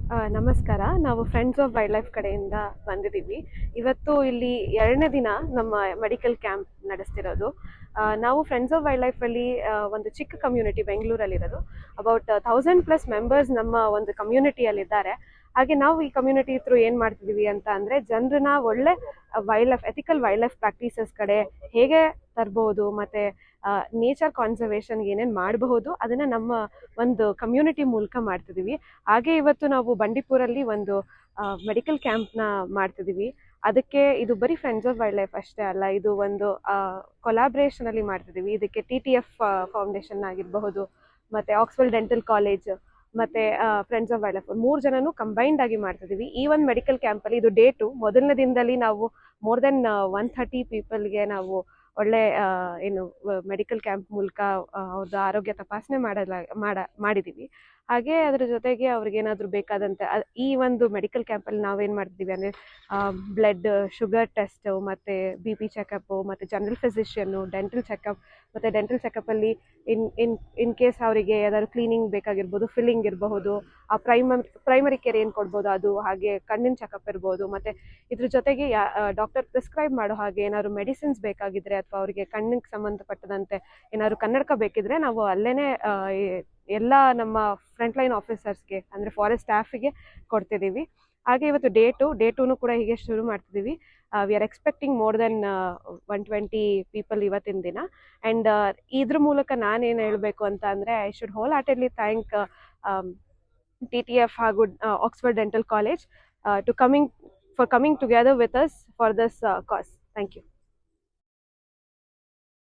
ನಮಸ್ಕಾರ. ನಾವು friends of wild life ಕಡೆಯಿಂದ ಬಂದಿದ್ದೀವಿ. ಇವತ್ತು ಇಲ್ಲಿ 2ನೇ ದಿನ ನಮ್ಮ ಮೆಡಿಕಲ್ ಕ್ಯಾಂಪ್ ನಡೆಸ್ತಿರೋದು. ನಾವು ಫ್ರೆಂಡ್ಸ್ ಆಫ್ ವೈಲ್ಡ್ ಲೈಫಲ್ಲಿ ಒಂದು ಚಿಕ್ಕ ಕಮ್ಯುನಿಟಿ ಬೆಂಗಳೂರಲ್ಲಿರೋದು. ಅಬೌಟ್ 1000+ ಮೆಂಬರ್ಸ್ ನಮ್ಮ ಒಂದು ಕಮ್ಯುನಿಟಿಯಲ್ಲಿದ್ದಾರೆ. ಹಾಗೆ ನಾವು ಈ ಕಮ್ಯುನಿಟಿ ಥ್ರೂ ಏನು ಮಾಡ್ತಿದ್ದೀವಿ ಅಂತ ಅಂದರೆ, ಜನರನ್ನ ಒಳ್ಳೆ wild life ethical wild life practices ಕಡೆ ಹೇಗೆ ತರ್ಬೋದು, ಮತ್ತು ನೇಚರ್ ಕಾನ್ಸರ್ವೇಷನ್ಗೆ ಏನೇನು ಮಾಡಬಹುದು ಅದನ್ನು ನಮ್ಮ ಒಂದು ಕಮ್ಯುನಿಟಿ ಮೂಲಕ ಮಾಡ್ತಿದ್ದೀವಿ. ಹಾಗೆ ಇವತ್ತು ನಾವು ಬಂಡೀಪುರಲ್ಲಿ ಒಂದು ಮೆಡಿಕಲ್ ಕ್ಯಾಂಪ್ನ ಮಾಡ್ತಿದ್ದೀವಿ. ಅದಕ್ಕೆ ಇದು ಬರೀ ಫ್ರೆಂಡ್ಸ್ ಆಫ್ ವೈಲ್ಡ್ ಲೈಫ್ ಅಷ್ಟೇ ಅಲ್ಲ, ಇದು ಒಂದು ಕೊಲಾಬ್ರೇಷನಲ್ಲಿ ಮಾಡ್ತಿದ್ದೀವಿ. ಇದಕ್ಕೆ TTF ಫೌಂಡೇಶನ್ ಆಗಿರಬಹುದು, ಮತ್ತು ಆಕ್ಸ್ಫರ್ಡ್ ಡೆಂಟಲ್ ಕಾಲೇಜ್, ಮತ್ತು ಫ್ರೆಂಡ್ಸ್ ಆಫ್ ವೈಲ್ಡ್ ಲೈಫ್ 3 ಜನನು ಕಂಬೈನ್ಡ್ ಆಗಿ ಮಾಡ್ತಿದ್ದೀವಿ. ಈ ಒಂದು ಮೆಡಿಕಲ್ ಕ್ಯಾಂಪಲ್ಲಿ ಇದು ಡೇ 2. ಮೊದಲನೇ ದಿನದಲ್ಲಿ ನಾವು ಮೋರ್ ದೆನ್ 130 ಪೀಪಲ್ಗೆ ನಾವು ಒಳ್ಳೆ ಏನು ಮೆಡಿಕಲ್ ಕ್ಯಾಂಪ್ ಮೂಲಕ ಅವ್ರದ್ದು ಆರೋಗ್ಯ ತಪಾಸಣೆ ಮಾಡಿದ್ದೀವಿ. ಹಾಗೆ ಅದರ ಜೊತೆಗೆ ಅವ್ರಿಗೇನಾದರೂ ಬೇಕಾದಂತೆ ಈ ಒಂದು ಮೆಡಿಕಲ್ ಕ್ಯಾಂಪಲ್ಲಿ ನಾವೇನು ಮಾಡ್ತಿದ್ದೀವಿ ಅಂದರೆ, ಬ್ಲಡ್ ಶುಗರ್ ಟೆಸ್ಟು, ಮತ್ತು BP ಚೆಕಪ್ಪು, ಮತ್ತು ಜನರಲ್ ಫಿಸಿಷಿಯನ್ನು, ಡೆಂಟಲ್ ಚೆಕಪ್, ಮತ್ತು ಡೆಂಟಲ್ ಚೆಕಪ್ಪಲ್ಲಿ ಇನ್ ಕೇಸ್ ಅವರಿಗೆ ಯಾವ್ದಾದ್ರು ಕ್ಲೀನಿಂಗ್ ಬೇಕಾಗಿರ್ಬೋದು, ಫಿಲ್ಲಿಂಗ್ ಇರಬಹುದು, ಆ ಪ್ರೈಮರಿ ಕೇರ್ ಏನು ಕೊಡ್ಬೋದು ಅದು, ಹಾಗೆ ಕಣ್ಣಿನ ಚೆಕಪ್ ಇರ್ಬೋದು. ಮತ್ತು ಇದ್ರ ಜೊತೆಗೆ ಡಾಕ್ಟರ್ ಪ್ರಿಸ್ಕ್ರೈಬ್ ಮಾಡೋ ಹಾಗೆ ಏನಾದ್ರು ಮೆಡಿಸಿನ್ಸ್ ಬೇಕಾಗಿದ್ದರೆ, ಅಥವಾ ಅವರಿಗೆ ಕಣ್ಣಿಗೆ ಸಂಬಂಧಪಟ್ಟದಂತೆ ಏನಾದ್ರು ಕನ್ನಡಕ ಬೇಕಿದ್ರೆ ನಾವು ಅಲ್ಲೇ ಎಲ್ಲ ನಮ್ಮ ಫ್ರಂಟ್ಲೈನ್ ಆಫೀಸರ್ಸ್ಗೆ ಅಂದರೆ ಫಾರೆಸ್ಟ್ ಸ್ಟಾಫಿಗೆ ಕೊಡ್ತಿದ್ದೀವಿ. ಹಾಗೆ ಇವತ್ತು ಡೇ 2 ಕೂಡ ಹೀಗೆ ಶುರು ಮಾಡ್ತಿದ್ದೀವಿ. We are expecting more than 120 people ಇವತ್ತಿನ ದಿನ. ಆ್ಯಂಡ್ ಇದ್ರ ಮೂಲಕ ನಾನೇನು ಹೇಳಬೇಕು ಅಂತ ಅಂದರೆ, I should wholeheartedly thank TTF ಹಾಗೂ Oxford dental college for coming together with us for this cause. Thank you.